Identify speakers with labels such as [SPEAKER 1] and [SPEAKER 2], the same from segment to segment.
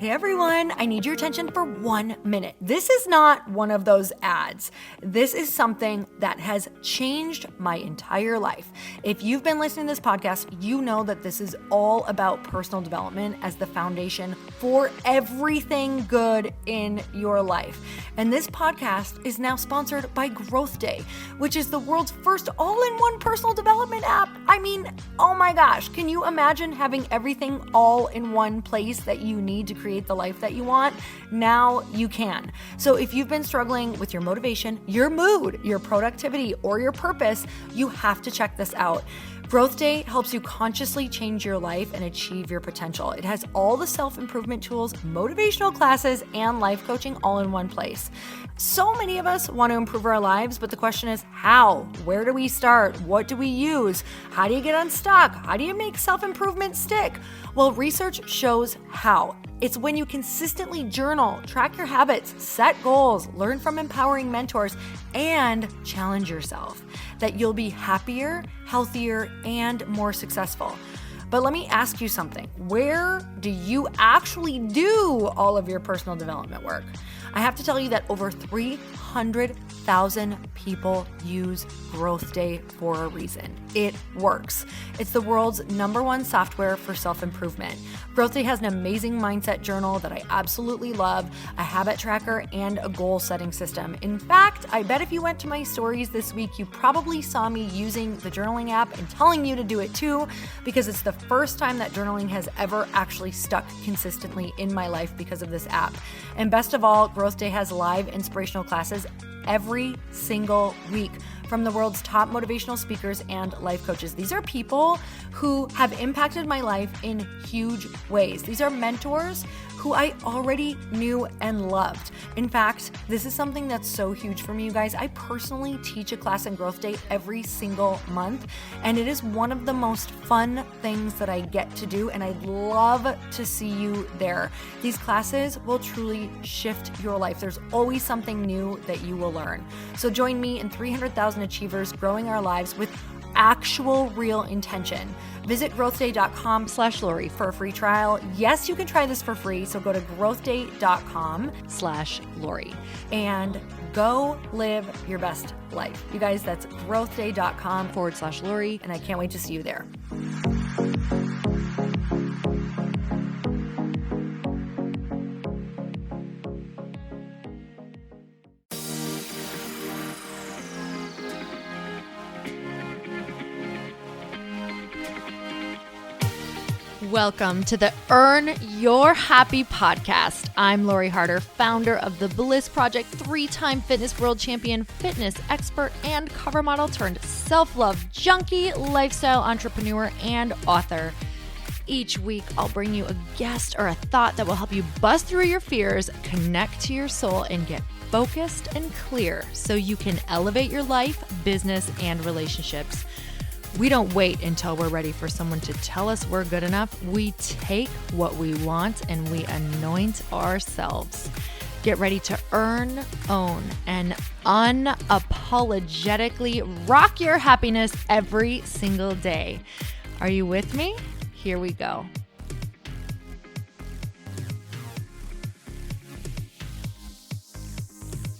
[SPEAKER 1] Hey everyone, I need your attention for 1 minute. This is not one of those ads. This is something that has changed my entire life. If you've been listening to this podcast, you know that this is all about personal development as the foundation for everything good in your life. And this podcast is now sponsored by Growth Day, which is the world's first all-in-one personal development app. I mean, oh my gosh, can you imagine having everything all in one place that you need to create the life that you want? Now you can. So if you've been struggling with your motivation, your mood, your productivity, or your purpose, you have to check this out. Growth Day helps you consciously change your life and achieve your potential. It has all the self-improvement tools, motivational classes, and life coaching all in one place. So many of us want to improve our lives, but the question is how? Where do we start? What do we use? How do you get unstuck? How do you make self-improvement stick? Well, research shows how. It's when you consistently journal, track your habits, set goals, learn from empowering mentors, and challenge yourself that you'll be happier, healthier, and more successful. But let me ask you something. Where do you actually do all of your personal development work? I have to tell you that over 300,000 people use Growth Day for a reason. It works. It's the world's #1 software for self-improvement. Growth Day has an amazing mindset journal that I absolutely love, a habit tracker, and a goal-setting system. In fact, I bet if you went to my stories this week, you probably saw me using the journaling app and telling you to do it too, because it's the first time that journaling has ever actually stuck consistently in my life because of this app. And best of all, Growth Day has live inspirational classes every single week from the world's top motivational speakers and life coaches. These are people who have impacted my life in huge ways. These are mentors who I already knew and loved. In fact, this is something that's so huge for me, you guys. I personally teach a class in Growth Day every single month, and it is one of the most fun things that I get to do, and I'd love to see you there. These classes will truly shift your life. There's always something new that you will learn. So join me and 300,000 achievers growing our lives with actual real intention. Visit growthday.com/Lori for a free trial. Yes, you can try this for free. So go to growthday.com/Lori and go live your best life. You guys, that's growthday.com/Lori. And I can't wait to see you there. Welcome to the Earn Your Happy podcast. I'm Lori Harder, founder of The Bliss Project, 3-time fitness world champion, fitness expert, and cover model turned self-love junkie, lifestyle entrepreneur, and author. Each week, I'll bring you a guest or a thought that will help you bust through your fears, connect to your soul, and get focused and clear so you can elevate your life, business, and relationships. We don't wait until we're ready for someone to tell us we're good enough. We take what we want and we anoint ourselves. Get ready to earn, own, and unapologetically rock your happiness every single day. Are you with me? Here we go.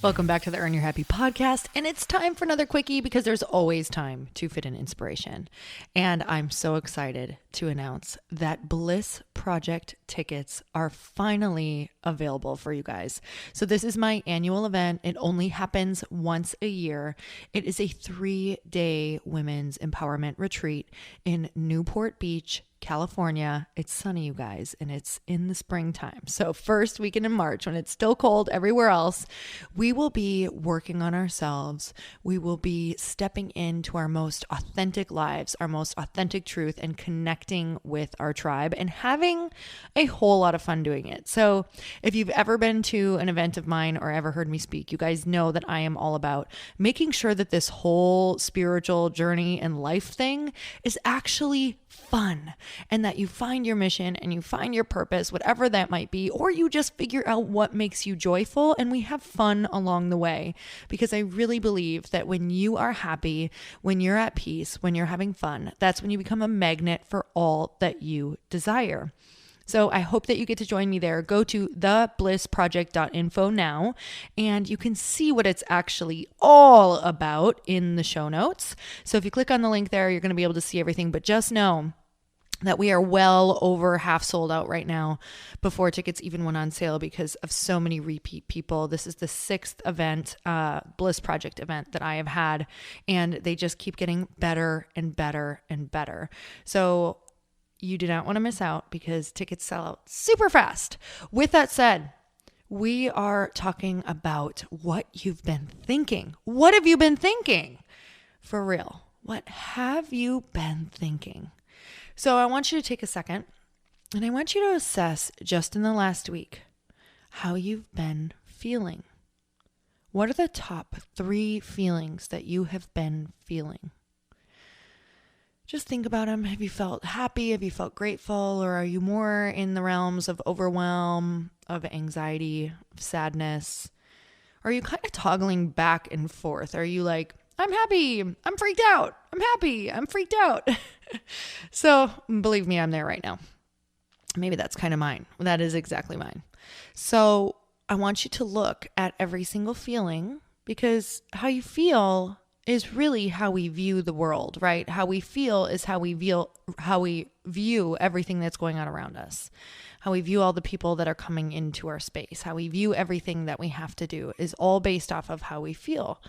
[SPEAKER 1] Welcome back to the Earn Your Happy podcast, and it's time for another quickie because there's always time to fit in inspiration. And I'm so excited to announce that Bliss Project tickets are finally available for you guys. So this is my annual event. It only happens once a year. It is a 3-day women's empowerment retreat in Newport Beach, California. It's sunny, you guys, and it's in the springtime. So first weekend in March, when it's still cold everywhere else, we will be working on ourselves. We will be stepping into our most authentic lives, our most authentic truth, and connecting with our tribe and having a whole lot of fun doing it. So if you've ever been to an event of mine or ever heard me speak, you guys know that I am all about making sure that this whole spiritual journey and life thing is actually fun, and that you find your mission and you find your purpose, whatever that might be, or you just figure out what makes you joyful and we have fun along the way. Because I really believe that when you are happy, when you're at peace, when you're having fun, that's when you become a magnet for all that you desire. So I hope that you get to join me there. Go to theblissproject.info now, and you can see what it's actually all about in the show notes. So if you click on the link there, you're going to be able to see everything, but just know that we are well over half sold out right now before tickets even went on sale because of so many repeat people. This is the 6th event, Bliss Project event that I have had, and they just keep getting better and better and better. So you do not want to miss out because tickets sell out super fast. With that said, we are talking about what you've been thinking. What have you been thinking? For real, what have you been thinking? So I want you to take a second and I want you to assess just in the last week how you've been feeling. What are the top 3 feelings that you have been feeling? Just think about them. Have you felt happy? Have you felt grateful? Or are you more in the realms of overwhelm, of anxiety, of sadness? Are you kind of toggling back and forth? Are you like, I'm happy, I'm freaked out, I'm happy, I'm freaked out? So believe me, I'm there right now. Maybe that's kind of mine. That is exactly mine. So I want you to look at every single feeling because how you feel is really how we view the world, right? How we feel is how we view everything that's going on around us. How we view all the people that are coming into our space. How we view everything that we have to do is all based off of how we feel.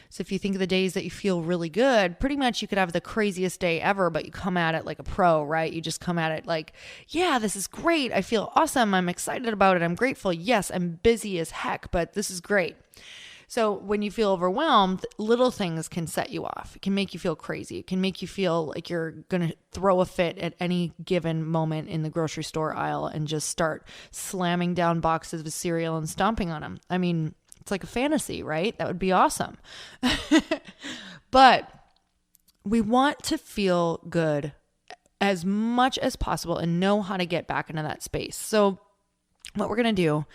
[SPEAKER 1] So if you think of the days that you feel really good, pretty much you could have the craziest day ever, but you come at it like a pro, right? You just come at it like, yeah, this is great. I feel awesome. I'm excited about it. I'm grateful. Yes, I'm busy as heck, but this is great. So when you feel overwhelmed, little things can set you off. It can make you feel crazy. It can make you feel like you're going to throw a fit at any given moment in the grocery store aisle and just start slamming down boxes of cereal and stomping on them. I mean, it's like a fantasy, right? That would be awesome. But we want to feel good as much as possible and know how to get back into that space. So what we're going to do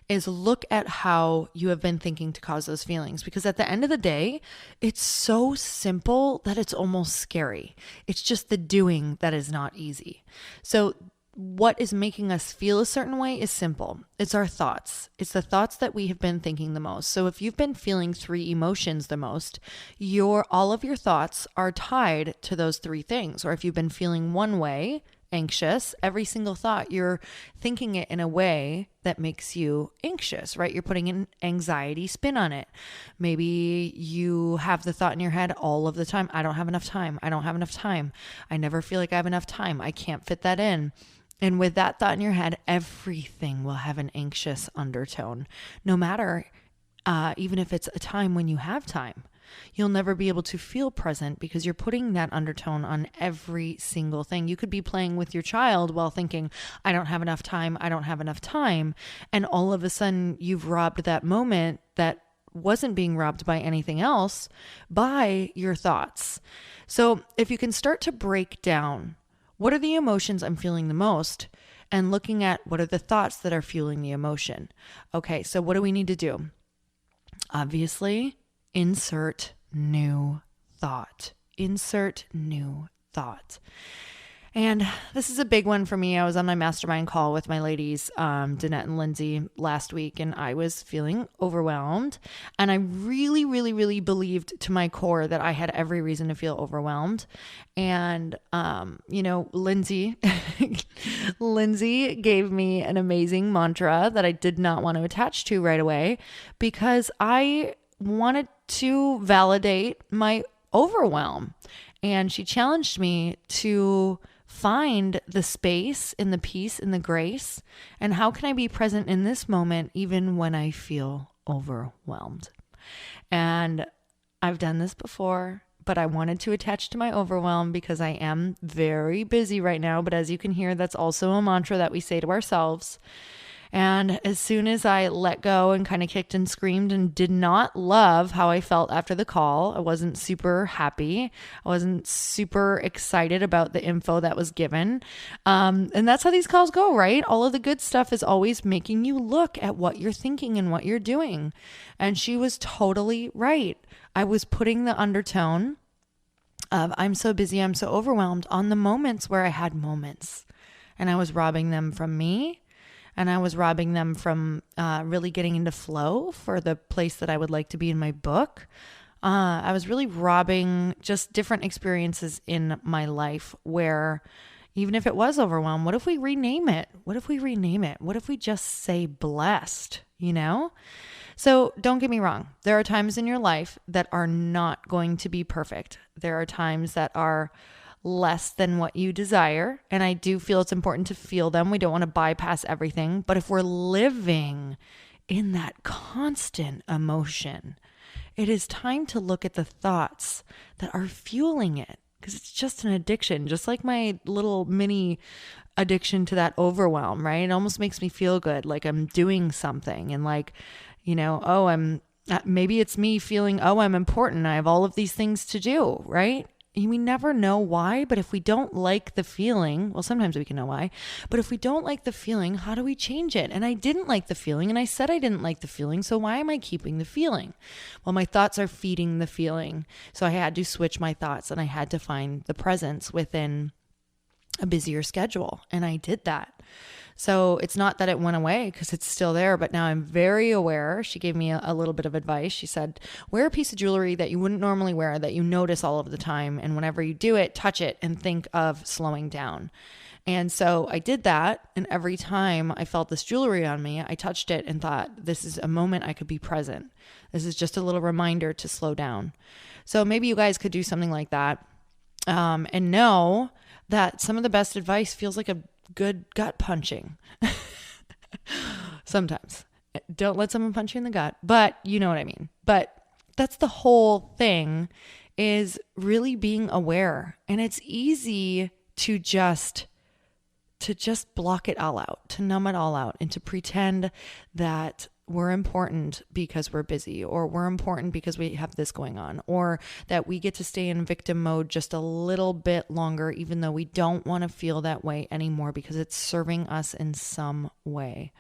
[SPEAKER 1] is look at how you have been thinking to cause those feelings, because at the end of the day, it's so simple that it's almost scary. It's just the doing that is not easy. So what is making us feel a certain way is simple. It's our thoughts. It's the thoughts that we have been thinking the most. So if you've been feeling 3 emotions the most, all of your thoughts are tied to those 3 things. Or if you've been feeling one way, anxious, every single thought, you're thinking it in a way that makes you anxious, right? You're putting an anxiety spin on it. Maybe you have the thought in your head all of the time, I don't have enough time. I don't have enough time. I never feel like I have enough time. I can't fit that in. And with that thought in your head, everything will have an anxious undertone, no matter, even if it's a time when you have time. You'll never be able to feel present because you're putting that undertone on every single thing. You could be playing with your child while thinking, I don't have enough time. I don't have enough time. And all of a sudden you've robbed that moment that wasn't being robbed by anything else by your thoughts. So if you can start to break down, what are the emotions I'm feeling the most? And looking at what are the thoughts that are fueling the emotion. Okay, so what do we need to do? Obviously, insert new thought. Insert new thought. And this is a big one for me. I was on my mastermind call with my ladies, Danette and Lindsay, last week, and I was feeling overwhelmed. And I really, really, really believed to my core that I had every reason to feel overwhelmed. And, Lindsay gave me an amazing mantra that I did not want to attach to right away because I wanted to validate my overwhelm. And she challenged me to find the space in the peace and the grace. And how can I be present in this moment, even when I feel overwhelmed? And I've done this before, but I wanted to attach to my overwhelm because I am very busy right now. But as you can hear, that's also a mantra that we say to ourselves. And as soon as I let go and kind of kicked and screamed and did not love how I felt after the call, I wasn't super happy. I wasn't super excited about the info that was given. And that's how these calls go, right? All of the good stuff is always making you look at what you're thinking and what you're doing. And she was totally right. I was putting the undertone of I'm so busy, I'm so overwhelmed on the moments where I had moments.
[SPEAKER 2] and I was robbing them from me. And I was robbing them from really getting into flow for the place that I would like to be in my book. I was really robbing just different experiences in my life where even if it was overwhelmed, what if we rename it? What if we rename it? What if we just say blessed, you know? So don't get me wrong. There are times in your life that are not going to be perfect. There are times that are less than what you desire. And I do feel it's important to feel them. We don't want to bypass everything. But if we're living in that constant emotion, it is time to look at the thoughts that are fueling it, because it's just an addiction, just like my little mini addiction to that overwhelm, right? It almost makes me feel good, like I'm doing something and like, you know, maybe it's me feeling, I'm important. I have all of these things to do, right? We never know why, but if we don't like the feeling, well, sometimes we can know why, but if we don't like the feeling, how do we change it? And I didn't like the feeling, and I said I didn't like the feeling, so why am I keeping the feeling? Well, my thoughts are feeding the feeling, so I had to switch my thoughts, and I had to find the presence within a busier schedule, and I did that. So it's not that it went away, because it's still there, but now I'm very aware. She gave me a little bit of advice. She said, wear a piece of jewelry that you wouldn't normally wear, that you notice all of the time. And whenever you do it, touch it and think of slowing down. And so I did that. And every time I felt this jewelry on me, I touched it and thought, this is a moment I could be present. This is just a little reminder to slow down. So maybe you guys could do something like that. And know that some of the best advice feels like a good gut punching. Sometimes. Don't let someone punch you in the gut, but you know what I mean. But that's the whole thing, is really being aware. And it's easy to just block it all out, to numb it all out, and to pretend that we're important because we're busy, or we're important because we have this going on, or that we get to stay in victim mode just a little bit longer, even though we don't want to feel that way anymore because it's serving us in some way.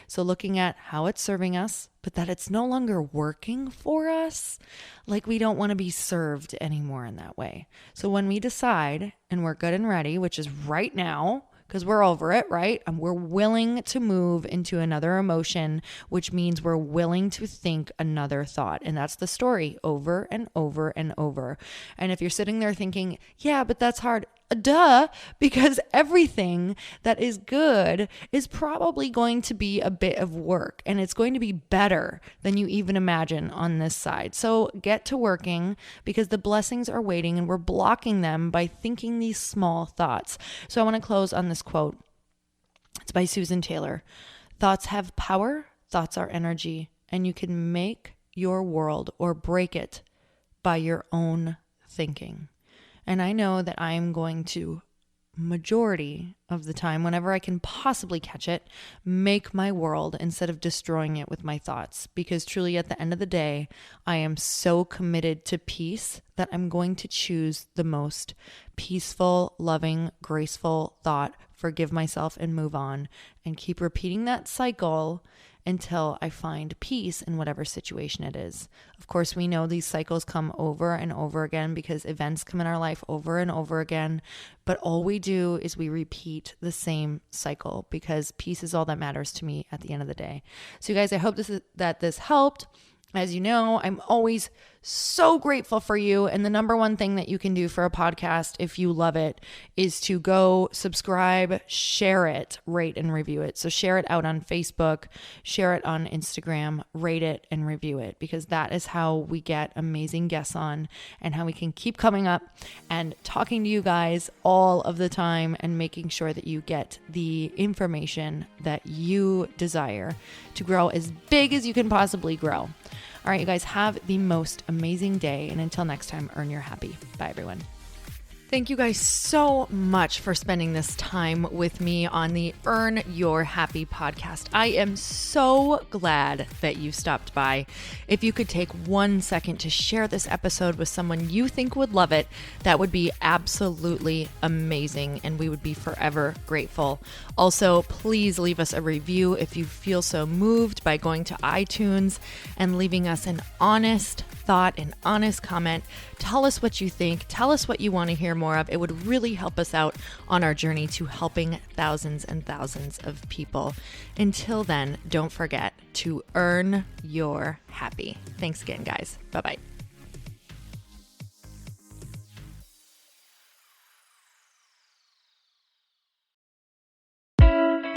[SPEAKER 2] So looking at how it's serving us, but that it's no longer working for us, like we don't want to be served anymore in that way. So when we decide and we're good and ready, which is right now, because we're over it, right? And we're willing to move into another emotion, which means we're willing to think another thought. And that's the story over and over and over. And if you're sitting there thinking, yeah, but that's hard. Duh, because everything that is good is probably going to be a bit of work, and it's going to be better than you even imagine on this side. So get to working, because the blessings are waiting and we're blocking them by thinking these small thoughts. So I want to close on this quote. It's by Susan Taylor. Thoughts have power, thoughts are energy, and you can make your world or break it by your own thinking. And I know that I am going to, majority of the time, whenever I can possibly catch it, make my world instead of destroying it with my thoughts. Because truly at the end of the day, I am so committed to peace that I'm going to choose the most peaceful, loving, graceful thought, forgive myself and move on, and keep repeating that cycle until I find peace in whatever situation it is. Of course, we know these cycles come over and over again because events come in our life over and over again. But all we do is we repeat the same cycle, because peace is all that matters to me at the end of the day. So you guys, I hope that this helped. As you know, I'm always so grateful for you. And the number one thing that you can do for a podcast, if you love it, is to go subscribe, share it, rate and review it. So share it out on Facebook, share it on Instagram, rate it and review it, because that is how we get amazing guests on, and how we can keep coming up and talking to you guys all of the time and making sure that you get the information that you desire to grow as big as you can possibly grow. All right, you guys, have the most amazing day. And until next time, earn your happy. Bye, everyone. Thank you guys so much for spending this time with me on the Earn Your Happy podcast. I am so glad that you stopped by. If you could take 1 second to share this episode with someone you think would love it, that would be absolutely amazing, and we would be forever grateful. Also, please leave us a review if you feel so moved by going to iTunes and leaving us an honest thought, an honest comment. Tell us what you think. Tell us what you want to hear more of. It would really help us out on our journey to helping thousands and thousands of people. Until then, don't forget to earn your happy. Thanks again, guys. Bye-bye.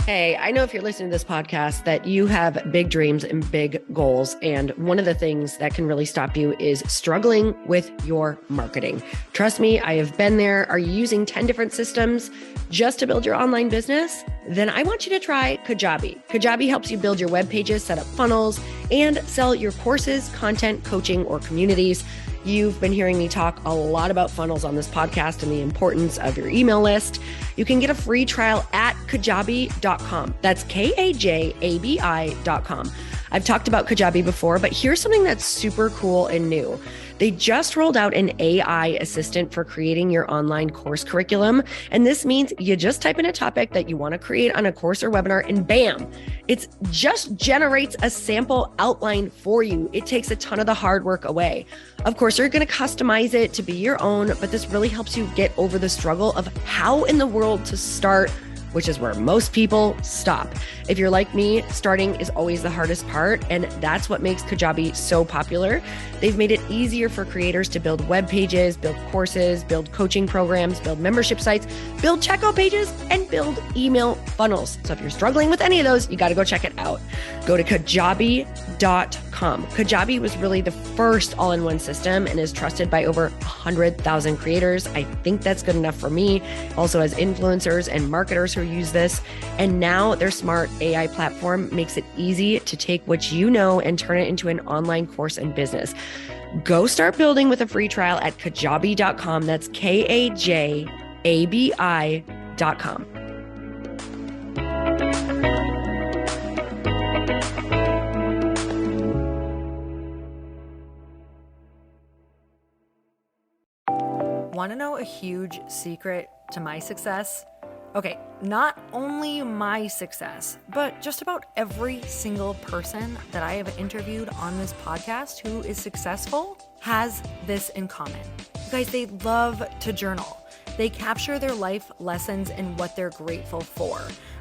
[SPEAKER 2] Hey, I know if you're listening to this podcast that you have big dreams and big goals. And one of the things that can really stop you is struggling with your marketing. Trust me, I have been there. Are you using 10 different systems just to build your online business? Then I want you to try Kajabi. Kajabi helps you build your web pages, set up funnels, and sell your courses, content, coaching, or communities. You've been hearing me talk a lot about funnels on this podcast and the importance of your email list. You can get a free trial at kajabi.com. That's Kajabi.com. I've talked about Kajabi before, but here's something that's super cool and new. They just rolled out an AI assistant for creating your online course curriculum. And this means you just type in a topic that you want to create on a course or webinar and bam, it just generates a sample outline for you. It takes a ton of the hard work away. Of course, you're going to customize it to be your own, but this really helps you get over the struggle of how in the world to start, which is where most people stop. If you're like me, starting is always the hardest part, and that's what makes Kajabi so popular. They've made it easier for creators to build web pages, build courses, build coaching programs, build membership sites, build checkout pages, and build email funnels. So if you're struggling with any of those, you got to go check it out. Go to Kajabi.com. Kajabi was really the first all-in-one system and is trusted by over 100,000 creators. I think that's good enough for me. Also has influencers and marketers who use this. And now their smart AI platform makes it easy to take what you know and turn it into an online course and business. Go start building with a free trial at Kajabi.com. That's Kajabi.com.
[SPEAKER 1] Want to know a huge secret to my success? Okay, not only my success, but just about every single person that I have interviewed on this podcast who is successful has this in common. You guys, they love to journal. They capture their life lessons and what they're grateful for.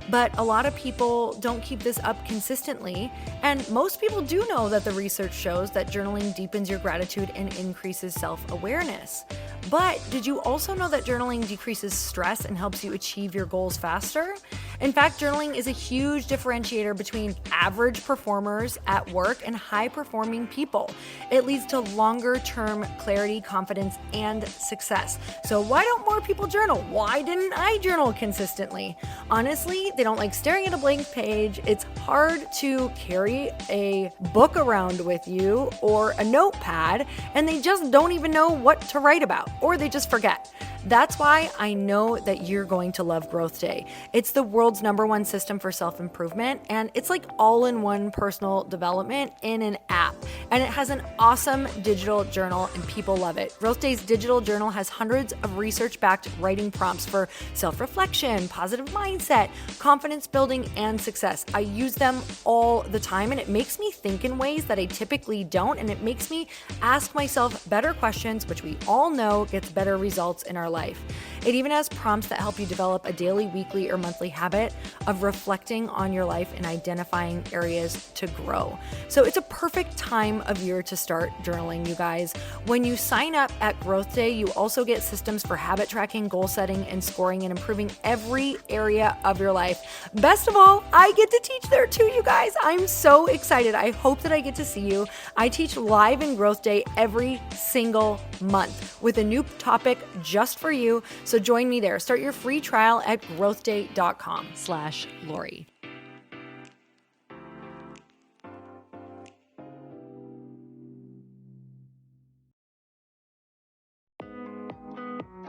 [SPEAKER 1] But a lot of people don't keep this up consistently. And most people do know that the research shows that journaling deepens your gratitude and increases self-awareness. But did you also know that journaling decreases stress and helps you achieve your goals faster? In fact, journaling is a huge differentiator between average performers at work and high-performing people. It leads to longer-term clarity, confidence, and success. So why don't more people journal? Why didn't I journal consistently? Honestly, they don't like staring at a blank page. It's hard to carry a book around with you or a notepad, and they just don't even know what to write about, or they just forget. That's why I know that you're going to love Growth Day. It's the world's #1 system for self-improvement, and it's like all-in-one personal development in an app. And it has an awesome digital journal, and people love it. Growth Day's digital journal has hundreds of research-backed writing prompts for self-reflection, positive mindset, confidence building, and success. I use them all the time, and it makes me think in ways that I typically don't, and it makes me ask myself better questions, which we all know gets better results in our life. It even has prompts that help you develop a daily, weekly, or monthly habit of reflecting on your life and identifying areas to grow. So it's a perfect time of year to start journaling, you guys. When you sign up at Growth Day, you also get systems for habit tracking, goal setting, and scoring, and improving every area of your life. Best of all, I get to teach there too, you guys. I'm so excited. I hope that I get to see you. I teach live in Growth Day every single month with a new topic just for you. So join me there. Start your free trial at growthday.com/Lori.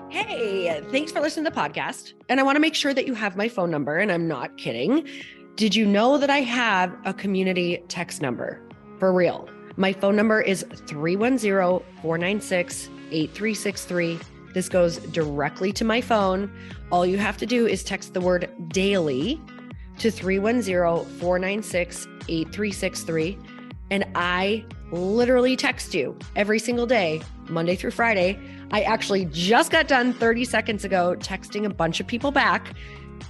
[SPEAKER 2] Hey, thanks for listening to the podcast. And I want to make sure that you have my phone number, and I'm not kidding. Did you know that I have a community text number? For real. My phone number is 310-496-8363. This goes directly to my phone. All you have to do is text the word daily to 310-496-8363.
[SPEAKER 3] and I literally text you every single day, Monday through Friday. I actually just got done 30 seconds ago texting a bunch of people back,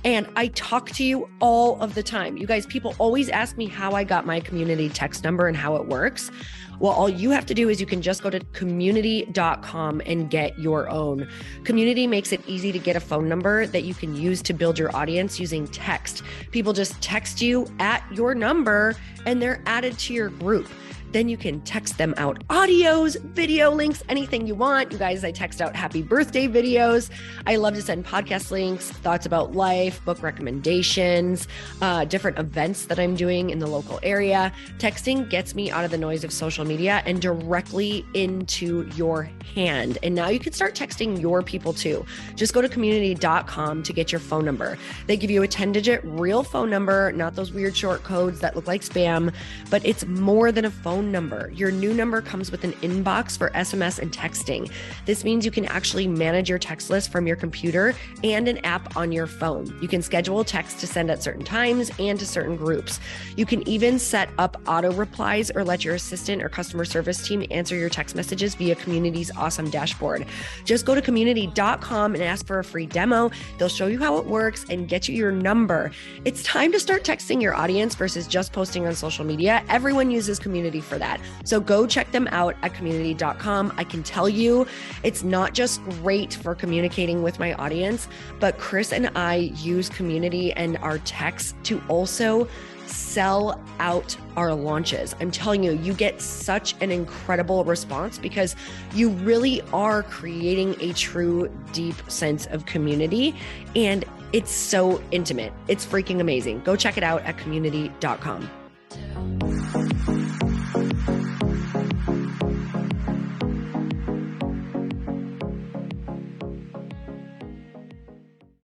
[SPEAKER 3] and I talk to you all of the time. You guys, people always ask me how I got my community text number and how it works. Well, all you have to do is you can just go to community.com and get your own. Community makes it easy to get a phone number that you can use to build your audience using text. People just text you at your number and they're added to your group. Then you can text them out audios, video links, anything you want. You guys, I text out happy birthday videos. I love to send podcast links, thoughts about life, book recommendations, different events that I'm doing in the local area. Texting gets me out of the noise of social media and directly into your hand. And now you can start texting your people too. Just go to community.com to get your phone number. They give you a 10-digit real phone number, not those weird short codes that look like spam, but it's more than a phone number. Your new number comes with an inbox for SMS and texting. This means you can actually manage your text list from your computer and an app on your phone. You can schedule text to send at certain times and to certain groups. You can even set up auto replies or let your assistant or customer service team answer your text messages via Community's awesome dashboard. Just go to community.com and ask for a free demo. They'll show you how it works and get you your number. It's time to start texting your audience versus just posting on social media. Everyone uses Community for that. So go check them out at community.com. I can tell you it's not just great for communicating with my audience, but Chris and I use Community and our texts to also sell out our launches. I'm telling you, you get such an incredible response because you really are creating a true, deep sense of community, and it's so intimate. It's freaking amazing. Go check it out at community.com.